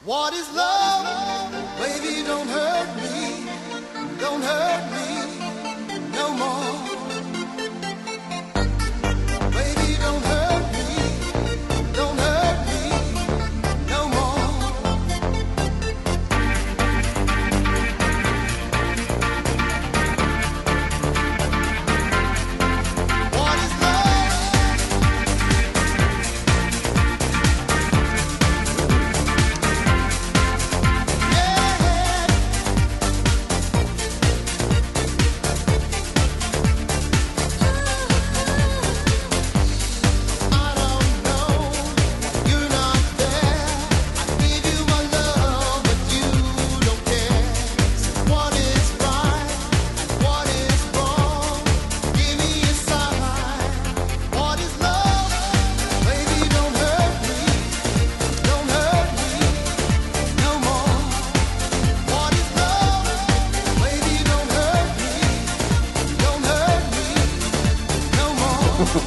What is love? Baby, don't hurt me no more. Baby, don't hurt me no more. What is love? Yeah. I don't know, you're not there. I give you my love, but you don't care. So what is right and what is wrong? Give me a sign. What is love? Baby, don't hurt me no more. What is love? Baby, don't hurt me no more.